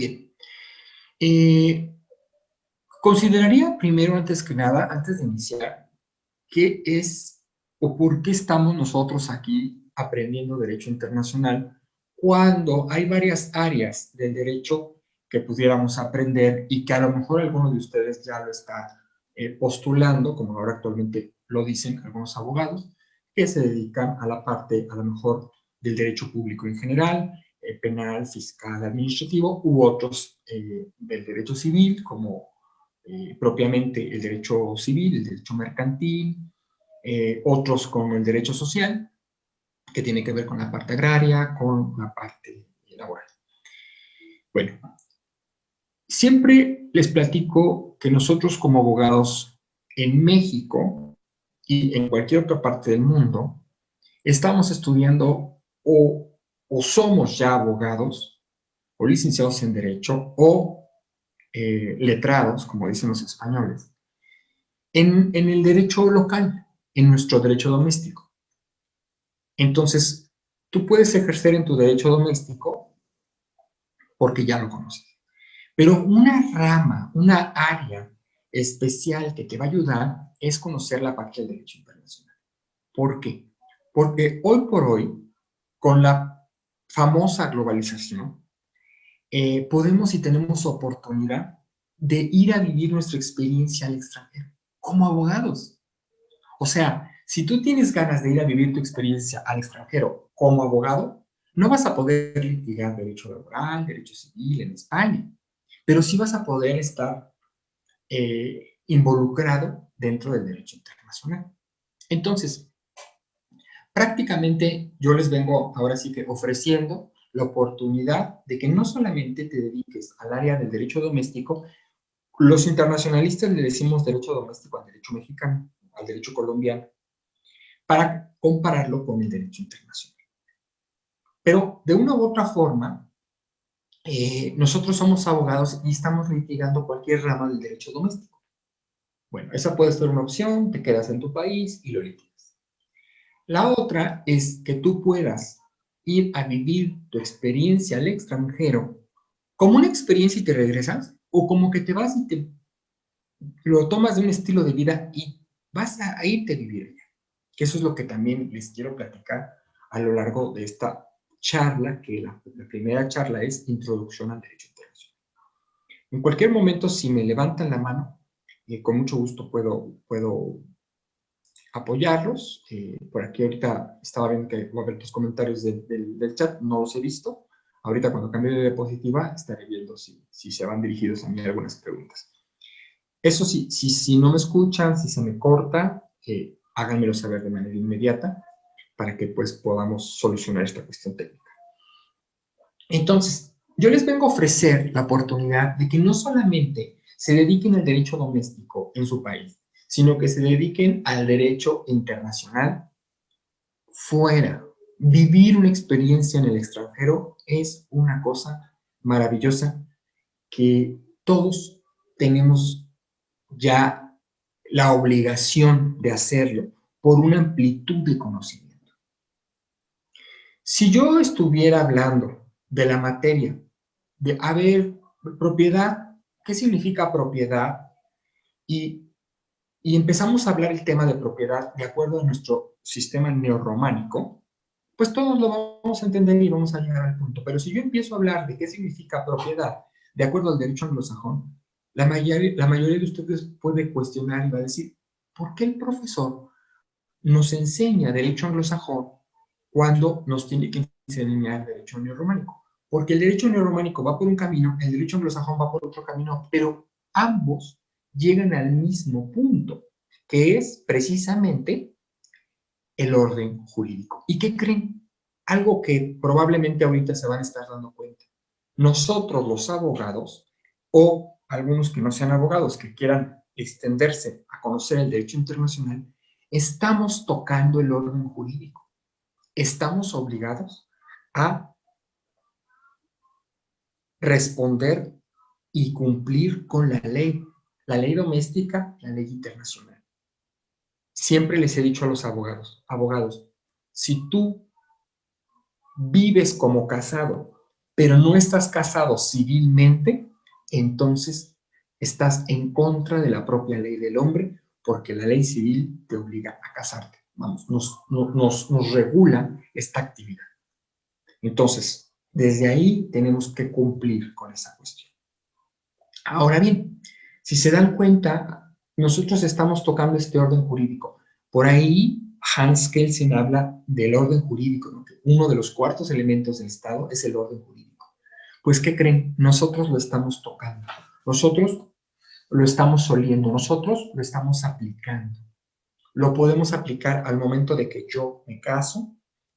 Bien. Eh, Consideraría primero, antes que nada, antes de iniciar, qué es o por qué estamos nosotros aquí aprendiendo derecho internacional cuando hay varias áreas del derecho que pudiéramos aprender y que a lo mejor alguno de ustedes ya lo está postulando, como ahora actualmente lo dicen algunos abogados, que se dedican a la parte, a lo mejor, del derecho público en general, penal, fiscal, administrativo, u otros del derecho civil, como propiamente el derecho civil, el derecho mercantil, otros con el derecho social, que tiene que ver con la parte agraria, con la parte laboral. Bueno, siempre les platico que nosotros como abogados en México y en cualquier otra parte del mundo, estamos estudiando o somos ya abogados o licenciados en Derecho o letrados, como dicen los españoles, en el derecho local, en nuestro derecho doméstico. Entonces, tú puedes ejercer en tu derecho doméstico porque ya lo conoces. Pero una rama, una área especial que te va a ayudar es conocer la parte del derecho internacional. ¿Por qué? Porque hoy por hoy, con la famosa globalización, podemos y tenemos oportunidad de ir a vivir nuestra experiencia al extranjero, como abogados. O sea, si tú tienes ganas de ir a vivir tu experiencia al extranjero como abogado, no vas a poder litigar derecho laboral, derecho civil en España, pero sí vas a poder estar involucrado dentro del derecho internacional. Entonces, prácticamente yo les vengo ahora sí que ofreciendo la oportunidad de que no solamente te dediques al área del derecho doméstico, los internacionalistas le decimos derecho doméstico al derecho mexicano, al derecho colombiano, para compararlo con el derecho internacional. Pero de una u otra forma, nosotros somos abogados y estamos litigando cualquier rama del derecho doméstico. Bueno, esa puede ser una opción, te quedas en tu país y lo litigas. La otra es que tú puedas ir a vivir tu experiencia al extranjero como una experiencia y te regresas, o como que te vas y te lo tomas de un estilo de vida y vas a irte a vivir allá. Que eso es lo que también les quiero platicar a lo largo de esta charla, que la primera charla es Introducción al Derecho Internacional. En cualquier momento, si me levantan la mano, con mucho gusto puedo apoyarlos. Por aquí ahorita estaba viendo que va a haber tus comentarios del chat, no los he visto. Ahorita cuando cambie de diapositiva estaré viendo si se van dirigidos a mí algunas preguntas. Eso sí, si no me escuchan, si se me corta, háganmelo saber de manera inmediata para que pues podamos solucionar esta cuestión técnica. Entonces, yo les vengo a ofrecer la oportunidad de que no solamente se dediquen al derecho doméstico en su país, sino que se dediquen al derecho internacional fuera. Vivir una experiencia en el extranjero es una cosa maravillosa que todos tenemos ya la obligación de hacerlo por una amplitud de conocimiento. Si yo estuviera hablando de la materia, de, a ver, propiedad, ¿qué significa propiedad? Y, y empezamos a hablar el tema de propiedad de acuerdo a nuestro sistema neorrománico, pues todos lo vamos a entender y vamos a llegar al punto. Pero si yo empiezo a hablar de qué significa propiedad de acuerdo al derecho anglosajón, la mayoría de ustedes puede cuestionar y va a decir, ¿por qué el profesor nos enseña derecho anglosajón cuando nos tiene que enseñar derecho neorrománico? Porque el derecho neorrománico va por un camino, el derecho anglosajón va por otro camino, pero ambos llegan al mismo punto, que es precisamente el orden jurídico. ¿Y qué creen? Algo que probablemente ahorita se van a estar dando cuenta. Nosotros los abogados, o algunos que no sean abogados, que quieran extenderse a conocer el derecho internacional, estamos tocando el orden jurídico. Estamos obligados a responder y cumplir con la ley doméstica, la ley internacional. Siempre les he dicho a los abogados, si tú vives como casado, pero no estás casado civilmente, entonces estás en contra de la propia ley del hombre, porque la ley civil te obliga a casarte. Vamos, nos regula esta actividad. Entonces, desde ahí tenemos que cumplir con esa cuestión. Ahora bien, si se dan cuenta, nosotros estamos tocando este orden jurídico. Por ahí Hans Kelsen habla del orden jurídico, ¿no? Que uno de los cuartos elementos del Estado es el orden jurídico. Pues, ¿qué creen? Nosotros lo estamos tocando. Nosotros lo estamos oliendo. Nosotros lo estamos aplicando. Lo podemos aplicar al momento de que yo me caso,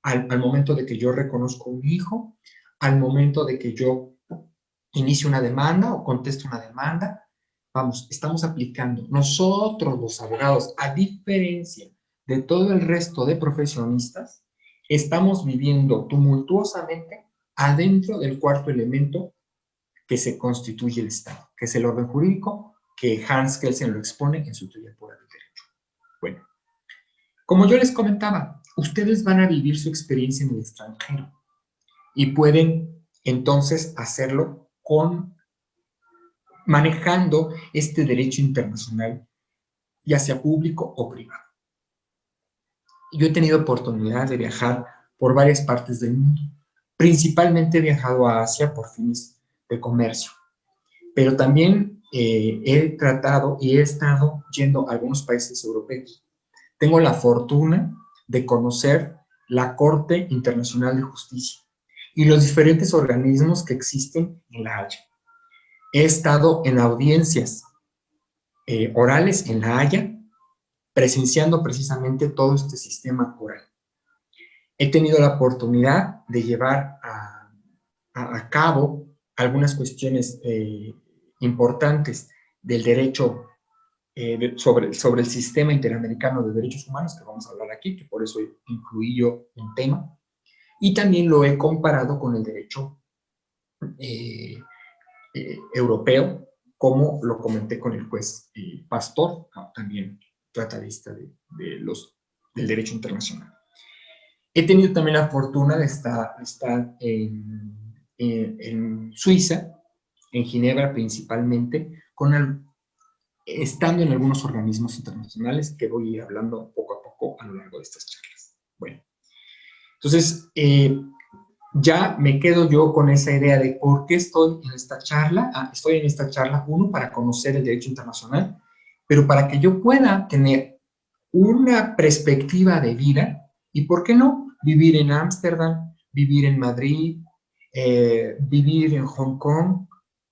al momento de que yo reconozco un hijo, al momento de que yo inicio una demanda o contesto una demanda. Vamos, estamos aplicando. Nosotros los abogados, a diferencia de todo el resto de profesionistas, estamos viviendo tumultuosamente adentro del cuarto elemento que se constituye el Estado, que es el orden jurídico, que Hans Kelsen lo expone en su teoría pura del derecho. Bueno, como yo les comentaba, ustedes van a vivir su experiencia en el extranjero y pueden entonces hacerlo manejando este derecho internacional, ya sea público o privado. Yo he tenido oportunidad de viajar por varias partes del mundo. Principalmente he viajado a Asia por fines de comercio, pero también he tratado y he estado yendo a algunos países europeos. Tengo la fortuna de conocer la Corte Internacional de Justicia y los diferentes organismos que existen en La Haya. He estado en audiencias orales en La Haya, presenciando precisamente todo este sistema oral. He tenido la oportunidad de llevar a cabo algunas cuestiones importantes del derecho sobre el sistema interamericano de derechos humanos, que vamos a hablar aquí, que por eso incluí yo un tema, y también lo he comparado con el derecho europeo, como lo comenté con el juez Pastor, también tratadista del derecho internacional. He tenido también la fortuna de estar en Suiza, en Ginebra principalmente, estando en algunos organismos internacionales que voy a ir hablando poco a poco a lo largo de estas charlas. Bueno, entonces ya me quedo yo con esa idea de por qué estoy en esta charla. Estoy en esta charla, uno, para conocer el derecho internacional, pero para que yo pueda tener una perspectiva de vida y, ¿por qué no?, vivir en Ámsterdam, vivir en Madrid, vivir en Hong Kong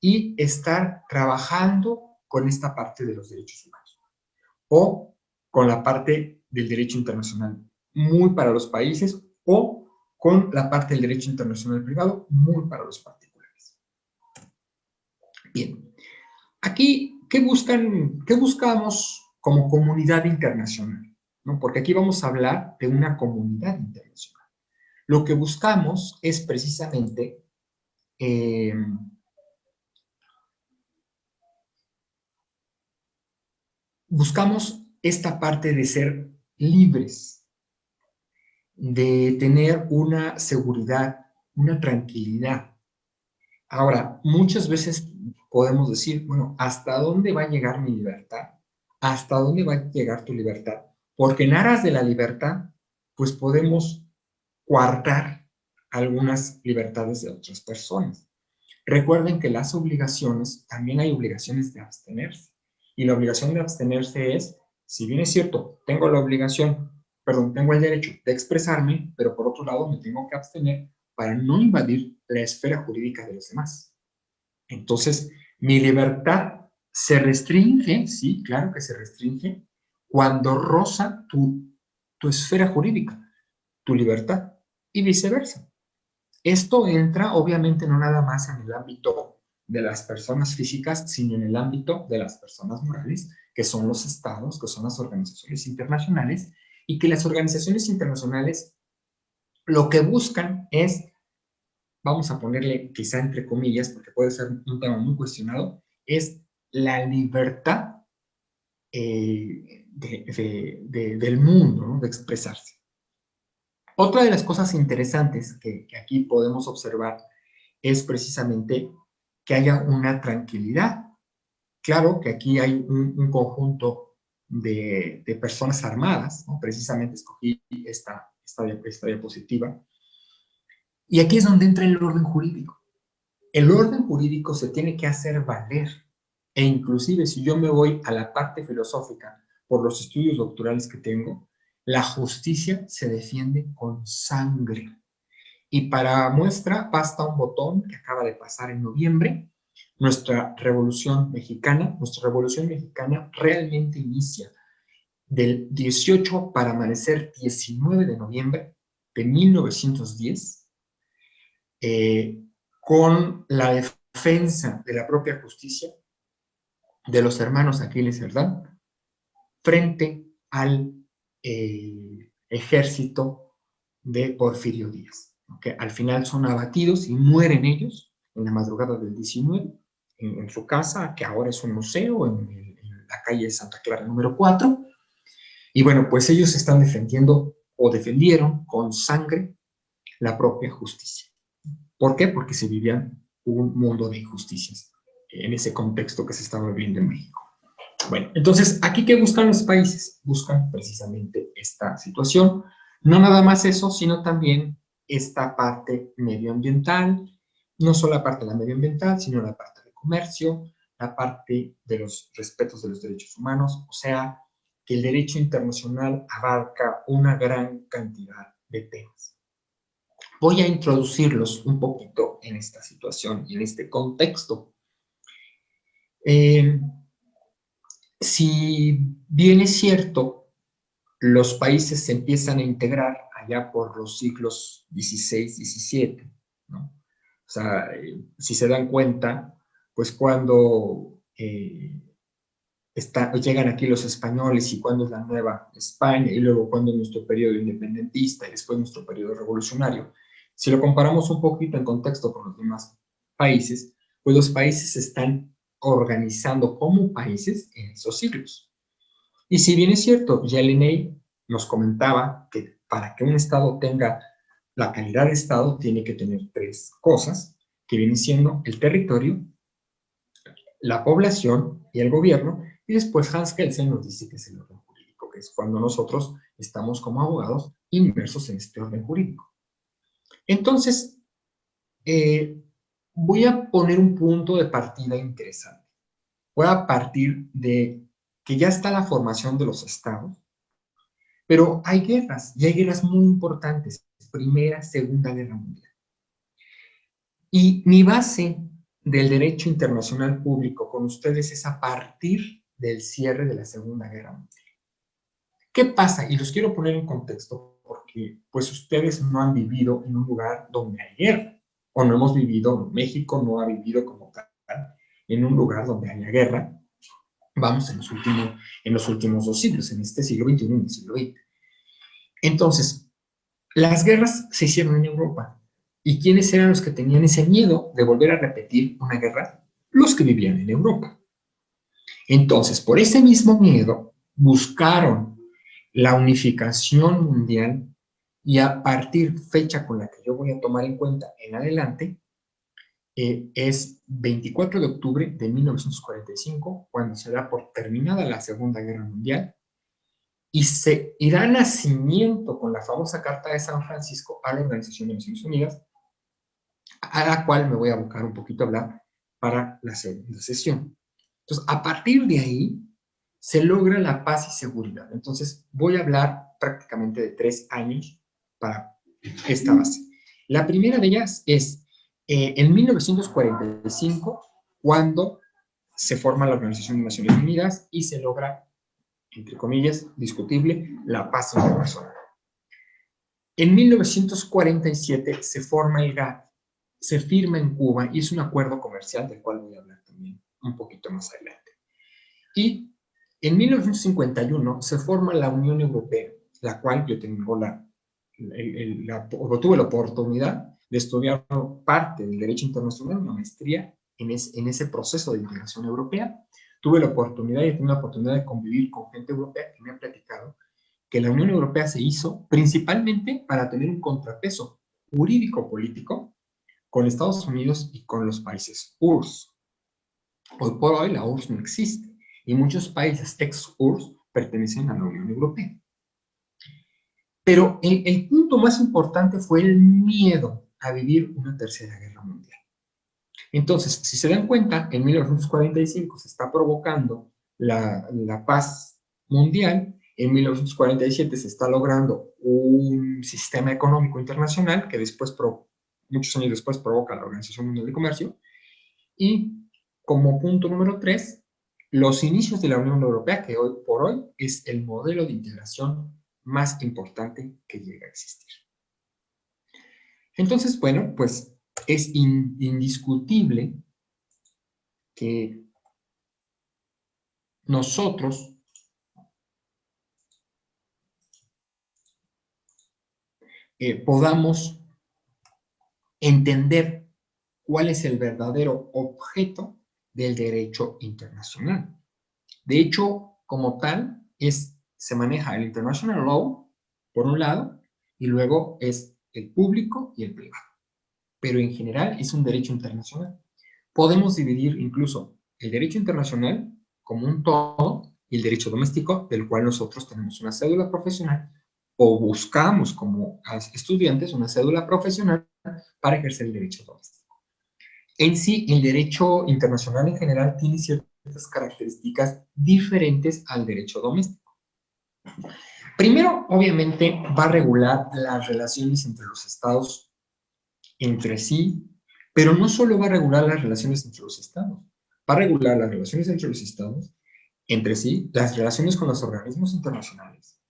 y estar trabajando con esta parte de los derechos humanos o con la parte del derecho internacional muy para los países o con la parte del derecho internacional privado muy para los particulares. Bien, aquí, ¿qué buscamos como comunidad internacional? ¿No? Porque aquí vamos a hablar de una comunidad internacional. Lo que buscamos es precisamente buscamos esta parte de ser libres, de tener una seguridad, una tranquilidad. Ahora, muchas veces podemos decir, bueno, ¿hasta dónde va a llegar mi libertad? ¿Hasta dónde va a llegar tu libertad? Porque en aras de la libertad, pues podemos coartar algunas libertades de otras personas. Recuerden que las obligaciones, también hay obligaciones de abstenerse. Y la obligación de abstenerse es, si bien es cierto, tengo la obligación, perdón, tengo el derecho de expresarme, pero por otro lado me tengo que abstener para no invadir la esfera jurídica de los demás. Entonces, mi libertad se restringe, sí, claro que se restringe, cuando roza tu esfera jurídica, tu libertad, y viceversa. Esto entra, obviamente, no nada más en el ámbito de las personas físicas, sino en el ámbito de las personas morales, que son los estados, que son las organizaciones internacionales, y que las organizaciones internacionales lo que buscan es, vamos a ponerle quizá entre comillas, porque puede ser un tema muy cuestionado, es la libertad del mundo, ¿no?, de expresarse. Otra de las cosas interesantes que aquí podemos observar es precisamente que haya una tranquilidad. Claro que aquí hay un conjunto de personas armadas, ¿no? Precisamente escogí esta diapositiva. Y aquí es donde entra el orden jurídico. El orden jurídico se tiene que hacer valer. E inclusive si yo me voy a la parte filosófica por los estudios doctorales que tengo, la justicia se defiende con sangre. Y para muestra basta un botón que acaba de pasar en noviembre. Nuestra revolución mexicana realmente inicia del 18 para amanecer 19 de noviembre de 1910, con la defensa de la propia justicia de los hermanos Aquiles Cerdán frente al ejército de Porfirio Díaz, que al final son abatidos y mueren ellos en la madrugada del 19 en su casa, que ahora es un museo en la calle Santa Clara número 4. Y bueno, pues ellos están defendiendo o defendieron con sangre la propia justicia. ¿Por qué? Porque se vivían un mundo de injusticias en ese contexto que se estaba viviendo en México. Bueno, entonces, ¿aquí qué buscan los países? Buscan precisamente esta situación. No nada más eso, sino también esta parte medioambiental, no solo la parte de la medioambiental, sino la parte de comercio, la parte de los respetos de los derechos humanos, o sea, que el derecho internacional abarca una gran cantidad de temas. Voy a introducirlos un poquito en esta situación y en este contexto. Si bien es cierto, los países se empiezan a integrar allá por los siglos XVI, XVII, ¿no? O sea, si se dan cuenta, pues cuando llegan aquí los españoles y cuando es la Nueva España y luego cuando es nuestro periodo independentista y después nuestro periodo revolucionario, si lo comparamos un poquito en contexto con los demás países, pues los países se están organizando como países en esos siglos. Y si bien es cierto, Jelinek nos comentaba que para que un Estado tenga la calidad de Estado tiene que tener tres cosas, que vienen siendo el territorio, la población y el gobierno, y después Hans Kelsen nos dice que es el orden jurídico, que es cuando nosotros estamos como abogados inmersos en este orden jurídico. Entonces, voy a poner un punto de partida interesante. Voy a partir de que ya está la formación de los estados, pero hay guerras, y hay guerras muy importantes, Primera, Segunda Guerra Mundial. Y mi base del derecho internacional público con ustedes es a partir del cierre de la Segunda Guerra Mundial. ¿Qué pasa? Y los quiero poner en contexto porque pues ustedes no han vivido en un lugar donde hay guerra, o no hemos vivido, México no ha vivido como tal en un lugar donde haya guerra, vamos en los últimos dos siglos, en este siglo XXI y en el siglo XX. Entonces, las guerras se hicieron en Europa. ¿Y quiénes eran los que tenían ese miedo de volver a repetir una guerra? Los que vivían en Europa. Entonces, por ese mismo miedo, buscaron la unificación mundial y a partir fecha con la que yo voy a tomar en cuenta en adelante, es 24 de octubre de 1945, cuando se da por terminada la Segunda Guerra Mundial, y se irá nacimiento con la famosa Carta de San Francisco a la Organización de Naciones Unidas, a la cual me voy a abocar un poquito a hablar para la segunda sesión. Entonces, a partir de ahí, se logra la paz y seguridad. Entonces, voy a hablar prácticamente de 3 años para esta base. La primera de ellas es en 1945, cuando se forma la Organización de Naciones Unidas y se logra, entre comillas, discutible, la paz internacional. En 1947 se forma el GATT, se firma en Cuba y es un acuerdo comercial del cual voy a hablar también un poquito más adelante. Y en 1951 se forma la Unión Europea, la cual yo tengo tuve la oportunidad de estudiar parte del derecho internacional, una maestría en ese proceso de integración europea. Tuve la oportunidad y tengo la oportunidad de convivir con gente europea que me ha platicado que la Unión Europea se hizo principalmente para tener un contrapeso jurídico-político con Estados Unidos y con los países URSS. Hoy por hoy la URSS no existe y muchos países ex-URSS pertenecen a la Unión Europea. Pero el punto más importante fue el miedo a vivir una tercera guerra mundial. Entonces, si se dan cuenta, en 1945 se está provocando la paz mundial, en 1947 se está logrando un sistema económico internacional que después, muchos años después, provoca la Organización Mundial de Comercio, y como punto número 3, los inicios de la Unión Europea, que hoy por hoy es el modelo de integración más importante que llega a existir. Entonces, bueno, pues es indiscutible que nosotros podamos entender cuál es el verdadero objeto del derecho internacional. De hecho, como tal, se maneja el international law, por un lado, y luego es el público y el privado. Pero en general es un derecho internacional. Podemos dividir incluso el derecho internacional como un todo y el derecho doméstico, del cual nosotros tenemos una cédula profesional o buscamos como estudiantes una cédula profesional para ejercer el derecho doméstico. En sí, el derecho internacional en general tiene ciertas características diferentes al derecho doméstico. Primero, obviamente, va a regular las relaciones entre los estados entre sí, pero no solo va a regular las relaciones entre los estados, va a regular las relaciones entre los estados, entre sí, las relaciones con los organismos internacionales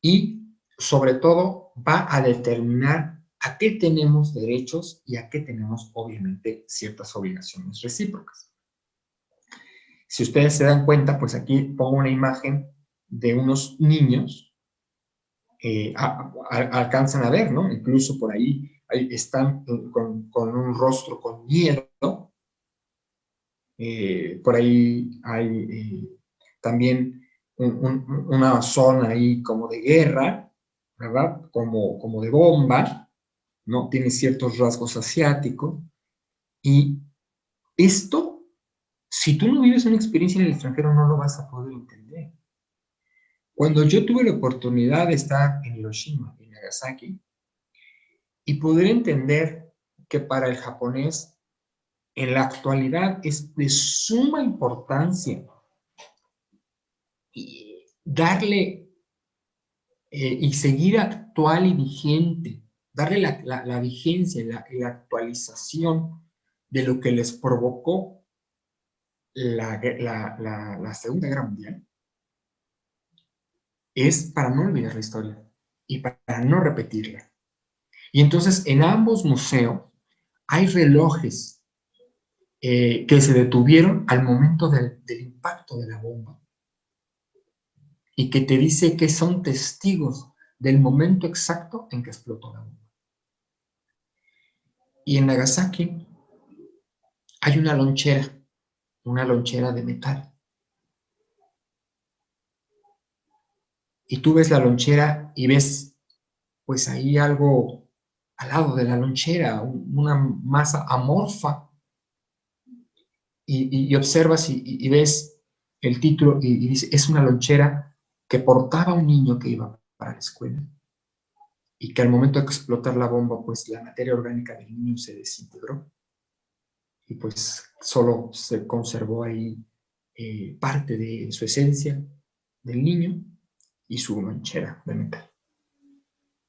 y, sobre todo, va a determinar a qué tenemos derechos y a qué tenemos, obviamente, ciertas obligaciones recíprocas. Si ustedes se dan cuenta, pues aquí pongo una imagen de unos niños, alcanzan a ver, ¿no? Incluso por ahí están con un rostro con miedo. Por ahí hay también una zona ahí como de guerra, ¿verdad? Como de bomba, ¿no? Tiene ciertos rasgos asiáticos. Y esto, si tú no vives una experiencia en el extranjero, no lo vas a poder entender. Cuando yo tuve la oportunidad de estar en Hiroshima y Nagasaki y poder entender que para el japonés en la actualidad es de suma importancia y darle y seguir actual y vigente, darle la vigencia, la actualización de lo que les provocó la Segunda Guerra Mundial, es para no olvidar la historia y para no repetirla. Y entonces en ambos museos hay relojes que se detuvieron al momento del impacto de la bomba y que te dice que son testigos del momento exacto en que explotó la bomba. Y en Nagasaki hay una lonchera de metal. Y tú ves la lonchera y ves, pues ahí algo al lado de la lonchera, una masa amorfa, y observas y ves el título y dice, es una lonchera que portaba un niño que iba para la escuela y que al momento de explotar la bomba, pues la materia orgánica del niño se desintegró y pues solo se conservó ahí parte de su esencia del niño y su lonchera de metal.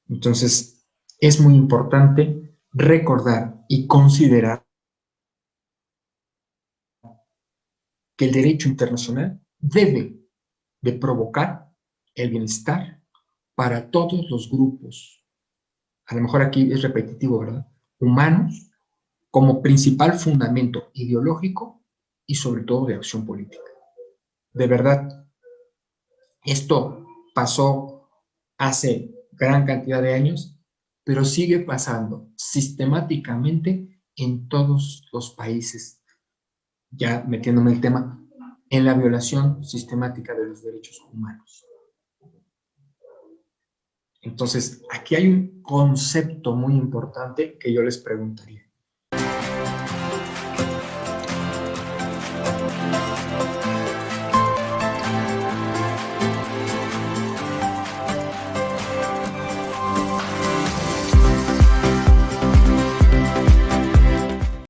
Entonces, es muy importante recordar y considerar que el derecho internacional debe de provocar el bienestar para todos los grupos. A lo mejor aquí es repetitivo, ¿verdad? Humanos como principal fundamento ideológico y sobre todo de acción política. De verdad, esto pasó hace gran cantidad de años, pero sigue pasando sistemáticamente en todos los países, ya metiéndome el tema, en la violación sistemática de los derechos humanos. Entonces, aquí hay un concepto muy importante que yo les preguntaría.